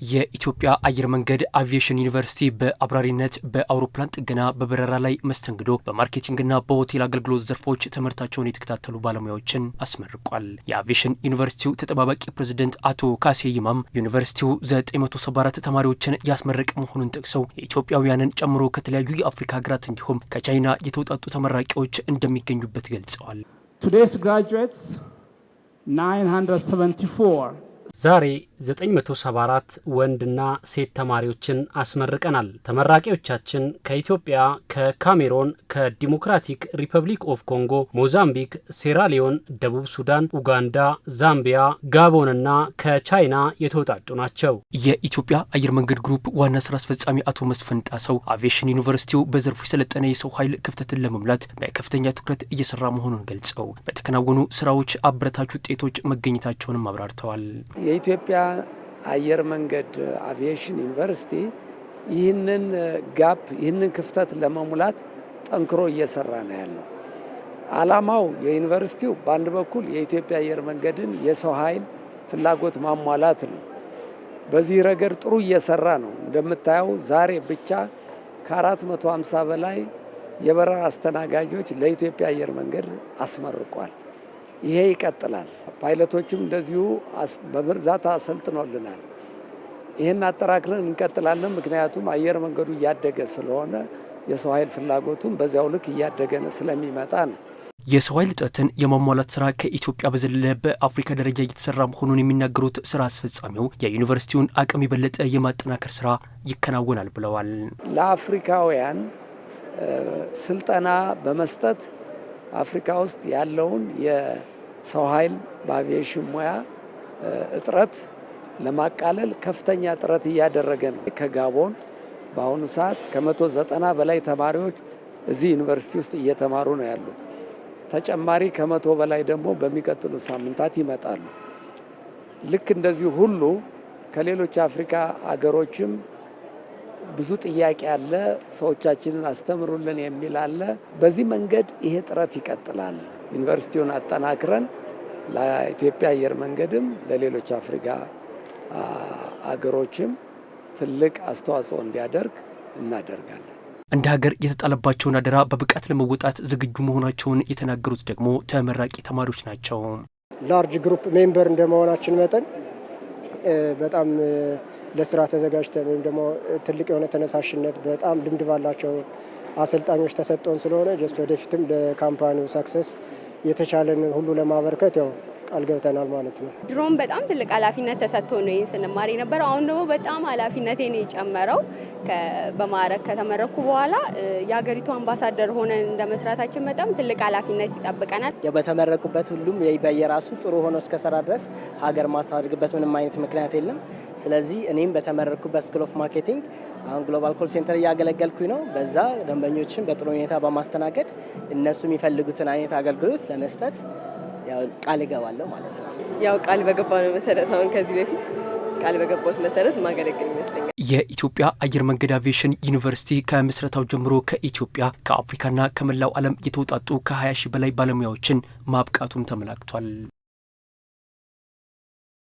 የኢትዮጵያ አየር መንገድ አቪዬሽን ዩኒቨርሲቲ በአብራሪነት በአውሮፕላን ጥገና በበረራ ላይ መስተንግዶ በማርኬቲንግና በሆቴል አገልግሎት ዘርፎች ትምህርታቸውን የተከታተሉ ባለሙያዎችን አስመርቋል። የአቪዬሽን ዩኒቨርሲቲው ተጠባባቂ ፕሬዝዳንት አቶ ካሴ ይማም ዩኒቨርሲቲው 974 ተማሪዎችን ያስመረቀ መሆኑን ጠቅሰው የኢትዮጵያውያንን ጨምሮ ከተለያዩ የአፍሪካ ሀገራት እንዲሁም ከቻይና የተውጣጡ ተመራቂዎች እንደሚገኙበት ገልጸዋል። Today's graduates 974 ዛሬ 974 ወንድና ሴት ተማሪዎችን አስመርቀናል። ተመራቂዎቻችን ከኢትዮጵያ፣ ከካሜሮን፣ ከዲሞክራቲክ ሪፐብሊክ ኦፍ ኮንጎ፣ ሞዛምቢክ፣ ሴራሊዮን፣ ደቡብ ሱዳን፣ ኡጋንዳ፣ ዛምቢያ፣ ጋቦንና ከቻይና የተውጣጡ ናቸው። የኢትዮጵያ አየር መንገድ ግሩፕ ዋና ስራ አስፈጻሚ አቶ መስፍን ጣሰው አቪዬሽን ዩኒቨርሲቲው በዘርፉ የሰለጠነ የሰው ኃይል ክፍተትን ለመሙላት በከፍተኛ ትኩረት እየሰራ መሆኑን ገልጸው በተከናወኑ ስራዎች አበረታች ውጤቶች መገኘታቸውንም አብራርተዋል። የኢትዮጵያ አየር መንገድ አቪዬሽን ዩኒቨርሲቲ ይህንን ጋፕ ይህንን ክፍተት ለመሙላት ጠንክሮ እየሰራ ነው ያለው። ዓላማው የዩኒቨርሲቲው በአንድ በኩል የኢትዮጵያ አየር መንገድን የሰው ኃይል ፍላጎት ማሟላት ነው። በዚህ ረገድ ጥሩ እየሰራ ነው። እንደምታየው ዛሬ ብቻ ከ450 በላይ የበረራ አስተናጋጆች ለኢትዮጵያ አየር መንገድ አስመርቋል። ይሄ ይቀጥላል። ፓይለቶችም እንደዚሁ በብርዛት አሰልጥኖልናል። ይህን አጠራክረን እንቀጥላለን። ምክንያቱም አየር መንገዱ እያደገ ስለሆነ የሰው ኃይል ፍላጎቱም በዚያው ልክ እያደገ ስለሚመጣ ነው። የሰው ኃይል እጥረትን የማሟላት ስራ ከኢትዮጵያ በዘለለ በአፍሪካ ደረጃ እየተሰራ መሆኑን የሚናገሩት ስራ አስፈጻሚው የዩኒቨርሲቲውን አቅም የበለጠ የማጠናከር ስራ ይከናወናል ብለዋል። ለአፍሪካውያን ስልጠና በመስጠት አፍሪካ ውስጥ ያለውን የሰው ኃይል በአቪዬሽን ሙያ እጥረት ለማቃለል ከፍተኛ ጥረት እያደረገ ነው። ከጋቦን በአሁኑ ሰዓት ከ190 በላይ ተማሪዎች እዚህ ዩኒቨርሲቲ ውስጥ እየተማሩ ነው ያሉት። ተጨማሪ ከ100 በላይ ደግሞ በሚቀጥሉ ሳምንታት ይመጣሉ። ልክ እንደዚህ ሁሉ ከሌሎች አፍሪካ አገሮችም ብዙ ጥያቄ አለ። ሰዎቻችንን አስተምሩልን የሚል አለ። በዚህ መንገድ ይሄ ጥረት ይቀጥላል። ዩኒቨርሲቲውን አጠናክረን ለኢትዮጵያ አየር መንገድም ለሌሎች አፍሪካ አገሮችም ትልቅ አስተዋጽኦ እንዲያደርግ እናደርጋለን። እንደ ሀገር የተጣለባቸውን አደራ በብቃት ለመወጣት ዝግጁ መሆናቸውን የተናገሩት ደግሞ ተመራቂ ተማሪዎች ናቸው። ላርጅ ግሩፕ ሜምበር እንደመሆናችን መጠን በጣም ለስራ ተዘጋጅተን ወይም ደግሞ ትልቅ የሆነ ተነሳሽነት በጣም ልምድ ባላቸው አሰልጣኞች ተሰጥቶን ስለሆነ ጀስት ወደፊትም ለካምፓኒው ሰክሰስ የተቻለንን ሁሉ ለማበርከት ያው ቃል ገብተናል ማለት ነው። ድሮም በጣም ትልቅ ኃላፊነት ተሰጥቶ ነው ይህን ስንማር የነበረው። አሁን ደግሞ በጣም ኃላፊነቴን የጨመረው በማዕረግ ከተመረኩ በኋላ የሀገሪቱ አምባሳደር ሆነን እንደመስራታችን በጣም ትልቅ ኃላፊነት ይጠብቀናል። በተመረቁበት ሁሉም በየራሱ ጥሩ ሆኖ እስከሰራ ድረስ ሀገር ማታድግበት ምንም አይነት ምክንያት የለም። ስለዚህ እኔም በተመረኩበት ስኩል ኦፍ ማርኬቲንግ አሁን ግሎባል ኮል ሴንተር እያገለገልኩኝ ነው። በዛ ደንበኞችን በጥሩ ሁኔታ በማስተናገድ እነሱ የሚፈልጉትን አይነት አገልግሎት ለመስጠት ያው ቃል እገባለሁ ማለት ነው። ያው ቃል በገባነው መሰረት አሁን ከዚህ በፊት ቃል በገባሁት መሰረት ማገለገል ይመስለኛል። የኢትዮጵያ አየር መንገድ አቪዬሽን ዩኒቨርሲቲ ከምስረታው ጀምሮ ከኢትዮጵያ ከአፍሪካና ከመላው ዓለም የተውጣጡ ከ20 ሺህ በላይ ባለሙያዎችን ማብቃቱም ተመላክቷል።